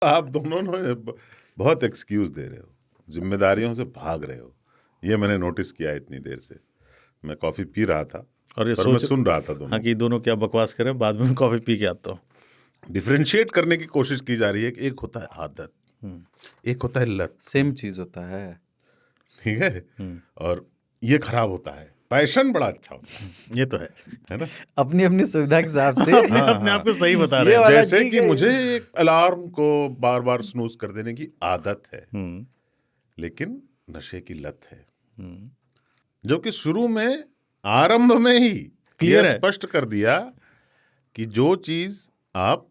आप दोनों ने बहुत एक्सक्यूज दे रहे हो, जिम्मेदारियों से भाग रहे हो। ये मैंने नोटिस किया इतनी देर से। मैं कॉफी पी रहा था और ये पर मैं सुन रहा था दोनों। हाँ कि दोनों क्या बकवास करें, बाद में कॉफी पी के आता हूँ। डिफरेंशिएट करने की कोशिश की जा रही है कि एक होता है आदत, एक होता है लत। सेम चीज होता है, ठीक है। और ये खराब होता है। पैशन बड़ा अच्छा होता है, ये तो है ना। अपनी अपनी सुविधा के हिसाब से। अपने आप को सही बता रहे ये हैं। वाला जैसे ठीक कि है। मुझे एक अलार्म को बार बार स्नूज कर देने की आदत है, लेकिन नशे की लत है, जो कि शुरू में आरंभ में ही क्लियर है, स्पष्ट कर दिया कि जो चीज आप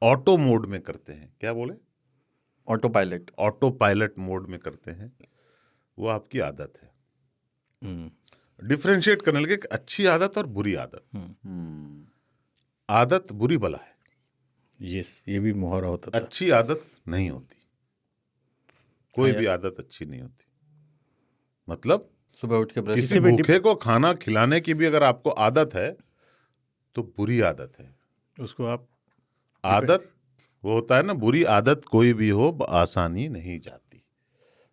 ऑटो मोड में करते हैं, क्या बोले, auto pilot, auto pilot mode में करते हैं, वो आपकी आदत है। डिफरेंशिएट करने लगे कि अच्छी आदत और बुरी आदत। आदत बुरी बला है। यस, ये भी मुहावरा होता था। अच्छी आदत नहीं होती, कोई भी आदत अच्छी नहीं होती। मतलब सुबह उठ के ब्रश, किसी भूखे को खाना खिलाने की भी अगर आपको आदत है तो बुरी आदत है। उसको आप आदत वो होता है ना, बुरी आदत कोई भी हो आसानी नहीं जाती।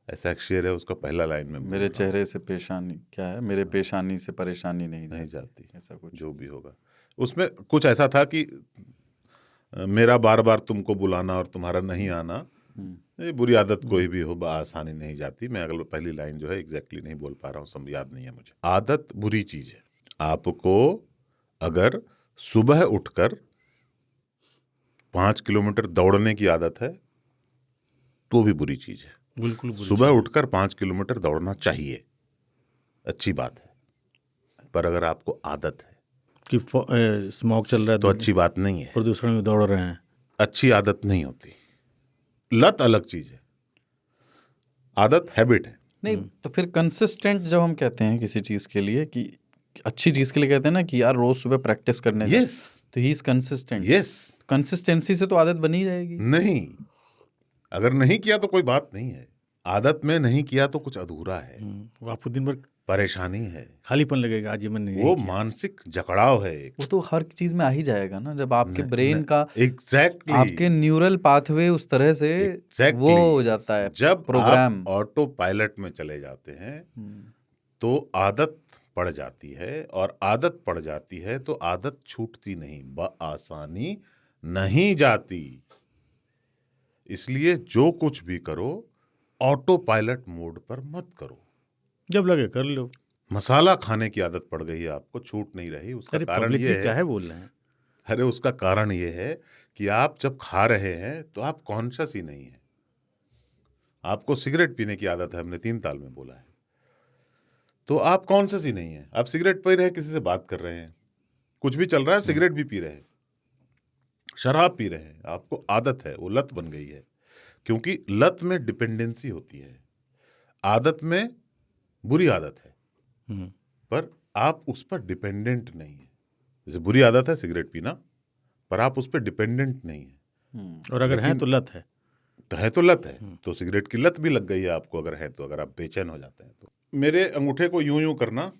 ऐसा एक शेर है, उसका पहला लाइन में मेरे चेहरे से पेशानी, क्या है, मेरे पेशानी से परेशानी नहीं जाती, ऐसा कुछ जो भी होगा। उसमें कुछ ऐसा था कि मेरा बार बार तुमको बुलाना और तुम्हारा नहीं आना, ये बुरी आदत कोई भी हो आसानी नहीं जाती। मैं अगला पहली लाइन जो है एग्जैक्टली नहीं बोल पा रहा हूँ, सब याद नहीं है मुझे। आदत बुरी चीज है। आपको अगर सुबह उठकर 5 किलोमीटर दौड़ने की आदत है तो भी बुरी चीज है। बिल्कुल सुबह उठकर 5 किलोमीटर दौड़ना चाहिए, अच्छी बात है, पर अगर आपको आदत है कि स्मोक चल रहा है तो अच्छी बात नहीं है, प्रदूषण में दौड़ रहे हैं, अच्छी आदत नहीं होती। लत अलग चीज है, आदत हैबिट है। नहीं। तो फिर कंसिस्टेंट जब हम कहते हैं किसी चीज के लिए, कि अच्छी चीज के लिए कहते हैं ना कि यार रोज सुबह प्रैक्टिस करने यस, तो he is consistent. Yes, consistency से तो आदत बनी रहेगी। नहीं, अगर नहीं किया तो कोई बात नहीं है। आदत में नहीं किया तो कुछ अधूरा है, वो आपको दिन भर परेशानी है, खालीपन लगेगा, आज ये मैंने नहीं वो किया। मानसिक जकड़ाव है एक। वो तो हर चीज में आ ही जाएगा ना, जब आपके ब्रेन का एग्जैक्टली आपके न्यूरल पाथवे उस तरह से वो हो जाता है जब प्रोग्राम। आप ऑटो पायलट में चले जाते हैं तो आदत पड़ जाती है, और आदत पड़ जाती है तो आदत छूटती नहीं, बआसानी नहीं जाती। इसलिए जो कुछ भी करो ऑटो पायलट मोड पर मत करो। जब लगे कर लो। मसाला खाने की आदत पड़ गई है आपको, छूट नहीं रही, उसका कारण ये है, क्या है बोल रहे हैं। अरे उसका कारण ये है कि आप जब खा रहे हैं तो आप कॉन्शियस ही नहीं है। आपको सिगरेट पीने की आदत है, हमने 3 ताल में बोला है, तो आप कॉन्शियस ही नहीं है। आप सिगरेट पी रहे हैं, किसी से बात कर रहे हैं, कुछ भी चल रहा है, सिगरेट भी पी रहे हैं, शराब पी रहे हैं, आपको आदत है, वो लत बन गई है। क्योंकि लत में डिपेंडेंसी होती है, आदत में बुरी आदत है पर आप उस पर डिपेंडेंट नहीं है। जैसे बुरी आदत है सिगरेट पीना, पर आप उस पर डिपेंडेंट नहीं है। और अगर है तो लत है, तो लत है, तो सिगरेट की लत भी लग गई है आपको अगर है तो। अगर आप बेचैन हो जाते हैं तो, मेरे अंगूठे को यूं यूं करना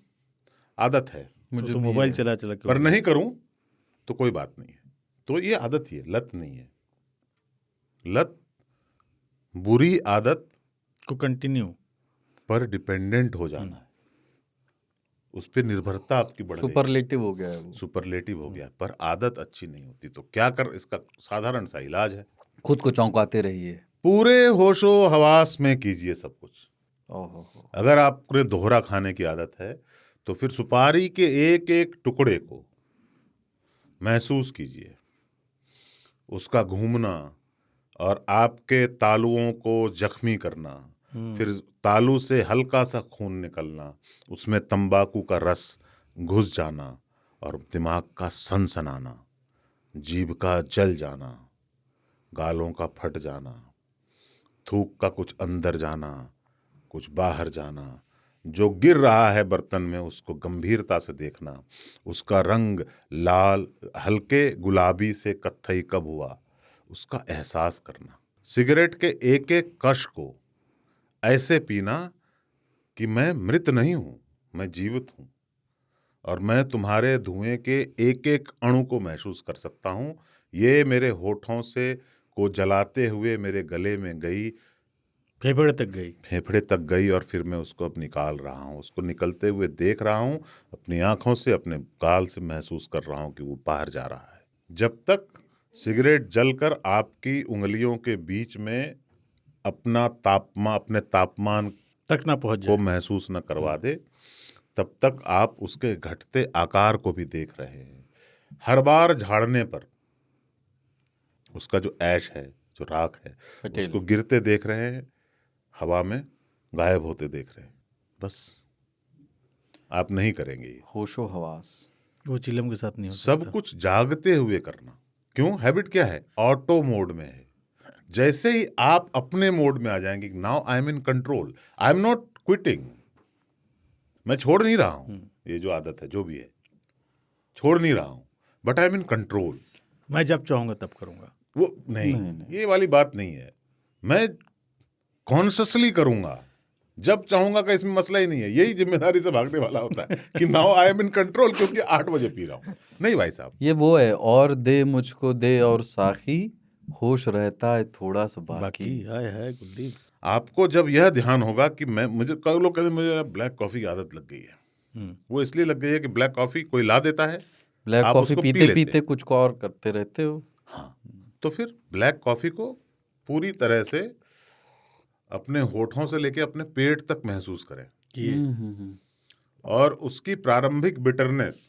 आदत है, मुझे तो मोबाइल चला पर नहीं करूं तो कोई बात नहीं है, तो ये आदत ही है, लत नहीं है। लत बुरी आदत को कंटिन्यू पर डिपेंडेंट हो जाना है, उस पर निर्भरता आपकी बढ़ गई, सुपरलेटिव हो गया है वो, सुपरलेटिव हो गया, पर आदत अच्छी नहीं होती। तो क्या कर, इसका साधारण सा इलाज है, खुद को चौंकाते रहिए, पूरे होशो हवास में कीजिए सब कुछ। ओहो। अगर आपको दोहरा खाने की आदत है तो फिर सुपारी के एक एक टुकड़े को महसूस कीजिए, उसका घूमना और आपके तालुओं को जख्मी करना, फिर तालू से हल्का सा खून निकलना, उसमें तंबाकू का रस घुस जाना और दिमाग का सनसनाना, जीभ का जल जाना, गालों का फट जाना, थूक का कुछ अंदर जाना कुछ बाहर जाना, जो गिर रहा है बर्तन में उसको गंभीरता से देखना, उसका रंग लाल हल्के गुलाबी से कत्थई कब हुआ उसका एहसास करना, सिगरेट के एक एक कश को ऐसे पीना कि मैं मृत नहीं हूं, मैं जीवित हूं, और मैं तुम्हारे धुएं के एक एक अणु को महसूस कर सकता हूं। ये मेरे होठों से को जलाते हुए मेरे गले में गई, फेफड़े तक गई और फिर मैं उसको अब निकाल रहा हूँ, उसको निकलते हुए देख रहा हूँ, अपनी आंखों से, अपने गाल से महसूस कर रहा हूँ कि वो बाहर जा रहा है। जब तक सिगरेट जलकर आपकी उंगलियों के बीच में अपने तापमान तक ना पहुंच को जाए, महसूस न करवा दे, तब तक आप उसके घटते आकार को भी देख रहे हैं। हर बार झाड़ने पर उसका जो ऐश है, जो राख है, उसको गिरते देख रहे हैं, हवा में गायब होते देख रहे हैं। बस आप नहीं करेंगे ये। होशो हवास वो चिलम के साथ नहीं हो सब सकता। कुछ जागते हुए करना। क्यों? हैबिट क्या है? ऑटो मोड में है। जैसे ही आप अपने मोड में आ जाएंगे, now I am in control, I am not quitting, मैं छोड़ नहीं रहा हूं, ये जो आदत है, जो भी है, छोड़ नहीं रहा हूं, but I am in control. मैं जब चाहूंगा तब करूंगा, वो नहीं, ये वाली बात नहीं है। मैं कॉन्शियसली करूंगा, जब चाहूंगा का इसमें मसला ही नहीं है। यही जिम्मेदारी से भागने वाला होता है कि now I am in control, क्योंकि 8 बजे पी रहा हूं। नहीं भाई साहब, ये वो है, और दे मुझको दे और साखी, होश रहता है थोड़ा सा बाकी। बाकी है कुलदीप। आपको जब यह ध्यान होगा कि मुझे कई लोग कहते हैं मुझे ब्लैक कॉफी की आदत लग गई है। वो इसलिए लग गई है कि ब्लैक कॉफी कोई ला देता है, ब्लैक आप कॉफी उसको पी पीते लेते पीते हैं। कुछ को और करते रहते हो। हाँ, तो फिर ब्लैक कॉफी को पूरी तरह से अपने होठों से लेके अपने पेट तक महसूस करें, और उसकी प्रारंभिक बिटरनेस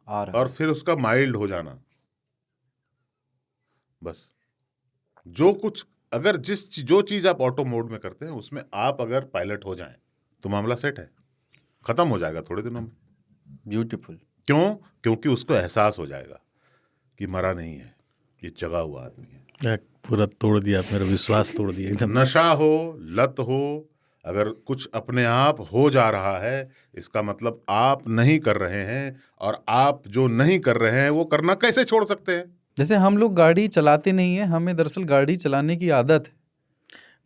आ रहा और फिर उसका माइल्ड हो जाना। बस जो कुछ, अगर जो चीज आप ऑटो मोड में करते हैं, उसमें आप अगर पायलट हो जाएं तो मामला सेट है, खत्म हो जाएगा थोड़े दिनों में। ब्यूटीफुल। क्यों? क्योंकि उसको एहसास हो जाएगा कि मरा नहीं है, ये जगा हुआ आदमी है। पूरा तोड़ दिया, मेरा विश्वास तोड़ दिया एकदम। नशा हो, लत हो, अगर कुछ अपने आप हो जा रहा है, इसका मतलब आप नहीं कर रहे हैं, और आप जो नहीं कर रहे हैं वो करना कैसे छोड़ सकते हैं? जैसे हम लोग गाड़ी चलाते नहीं है, हमें दरअसल गाड़ी चलाने की आदत है,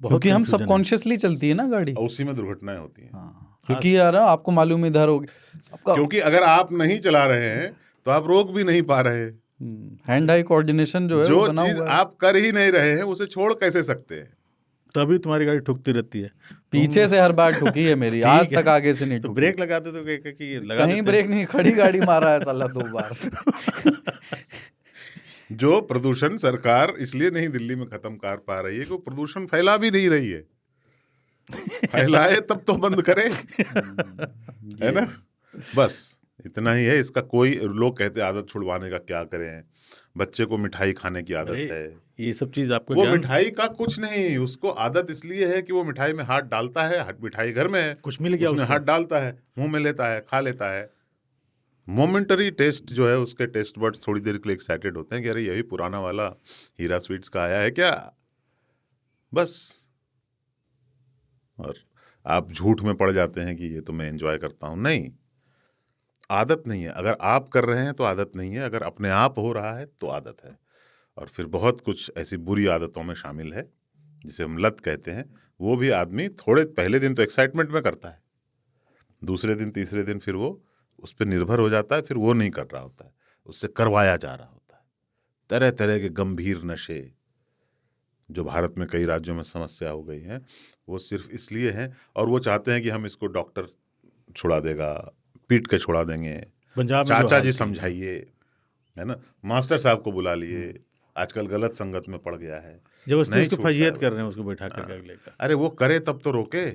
क्योंकि हम confusion है। सबकॉन्शियसली चलती है ना गाड़ी। और उसी में दुर्घटनाएं होती हैं। क्योंकि यार आपको मालूम इधर हो आपका क्योंकि अगर आप नहीं चला रहे हैं तो आप रोक भी नहीं पा रहे। हैंड आई कोऑर्डिनेशन जो है जो वो बना चीज हुआ है। आप कर ही नहीं रहे हैं उसे छोड़ कैसे सकते हैं? तभी तुम्हारी गाड़ी ठुकती रहती है। पीछे से हर बार ठुकी है मेरी, आज ठीक है। तक आगे से नहीं तो ठुकी। ब्रेक लगाते तो कि लगा कहीं ब्रेक नहीं, खड़ी गाड़ी मारा है साला 2 बार। जो प्रदूषण सरकार इसलिए नहीं दिल्ली में खत्म कर पा रही है कि वो प्रदूषण फैला भी नहीं रही है। फैलाए तब तो बंद करे, है ना? बस इतना ही है। इसका कोई, लोग कहते हैं आदत छुड़वाने का क्या करें, बच्चे को मिठाई खाने की आदत है, ये सब चीज आपको वो ज्ञान मिठाई का कुछ नहीं, उसको आदत इसलिए है कि वो मिठाई में हाथ डालता है, मिठाई घर में है, कुछ मिल गया उसमें उसको। हाथ डालता है, मुंह में लेता है, खा लेता है। मोमेंटरी टेस्ट जो है, उसके टेस्ट बड्स थोड़ी देर के लिए एक्साइटेड होते हैं कि अरे यही पुराना वाला हीरा स्वीट्स का आया है क्या, बस। और आप झूठ में पड़ जाते हैं कि ये तो मैं एंजॉय करता हूं। नहीं, आदत नहीं है। अगर आप कर रहे हैं तो आदत नहीं है, अगर अपने आप हो रहा है तो आदत है। और फिर बहुत कुछ ऐसी बुरी आदतों में शामिल है जिसे हम लत कहते हैं। वो भी आदमी थोड़े पहले दिन तो एक्साइटमेंट में करता है, दूसरे दिन तीसरे दिन फिर वो उस पर निर्भर हो जाता है, फिर वो नहीं कर रहा होता है, उससे करवाया जा रहा होता है। तरह तरह के गंभीर नशे जो भारत में कई राज्यों में समस्या हो गई है, वो सिर्फ इसलिए हैं, और वो चाहते हैं कि हम इसको डॉक्टर छुड़ा देगा, पीट के छुड़ा देंगे, पंजाब में जो चाचा हाल जी थी। समझाइए, है ना, मास्टर साहब को बुला लिए, आजकल गलत संगत में पड़ गया है, जबरदस्ती नहीं उसको छूटता है फजीयत कर बस। रहे हैं, उसको बैठा करके अगले का। अरे वो करे तब तो रोके।